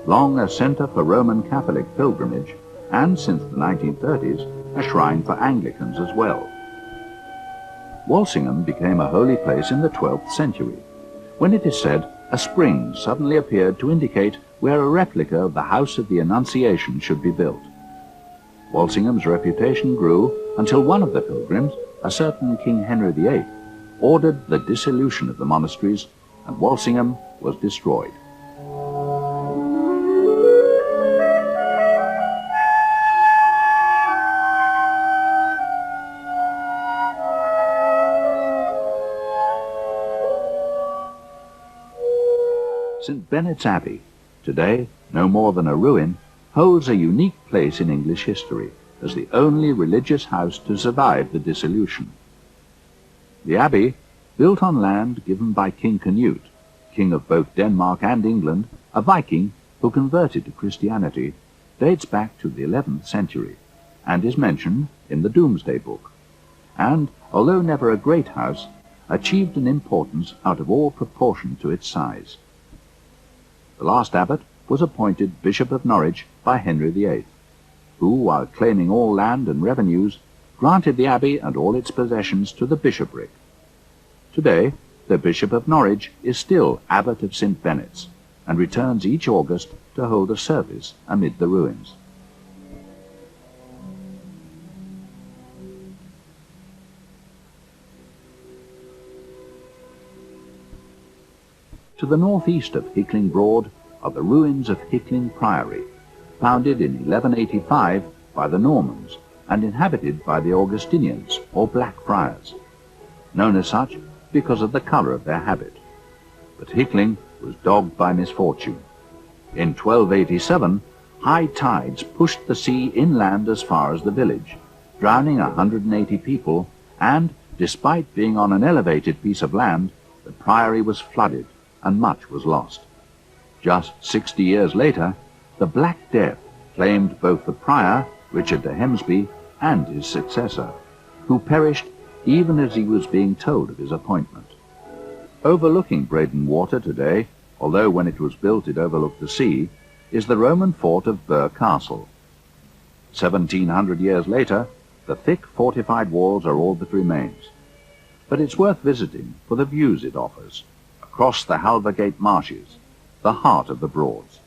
long a centre for Roman Catholic pilgrimage, and since the 1930s, a shrine for Anglicans as well. Walsingham became a holy place in the 12th century, when it is said a spring suddenly appeared to indicate where a replica of the House of the Annunciation should be built. Walsingham's reputation grew until one of the pilgrims, a certain King Henry VIII, ordered the dissolution of the monasteries, and Walsingham was destroyed. St. Bennett's Abbey, today no more than a ruin, holds a unique place in English history as the only religious house to survive the dissolution. The Abbey, built on land given by King Canute, king of both Denmark and England, a Viking who converted to Christianity, dates back to the 11th century and is mentioned in the Domesday Book, and, although never a great house, achieved an importance out of all proportion to its size. The last abbot was appointed Bishop of Norwich by Henry VIII, who, while claiming all land and revenues, granted the abbey and all its possessions to the bishopric. Today, the Bishop of Norwich is still Abbot of St. Bennett's, and returns each August to hold a service amid the ruins. To the northeast of Hickling Broad are the ruins of Hickling Priory, founded in 1185 by the Normans and inhabited by the Augustinians, or Black Friars, known as such because of the colour of their habit. But Hickling was dogged by misfortune. In 1287, high tides pushed the sea inland as far as the village, drowning 180 people, and, despite being on an elevated piece of land, the priory was flooded and much was lost. Just 60 years later, the Black Death claimed both the prior, Richard de Hemsby, and his successor, who perished even as he was being told of his appointment. Overlooking Breydon Water today, although when it was built it overlooked the sea, is the Roman fort of Burgh Castle. 1700 years later, the thick fortified walls are all that remains. But it's worth visiting for the views it offers across the Halvergate marshes, the heart of the Broads.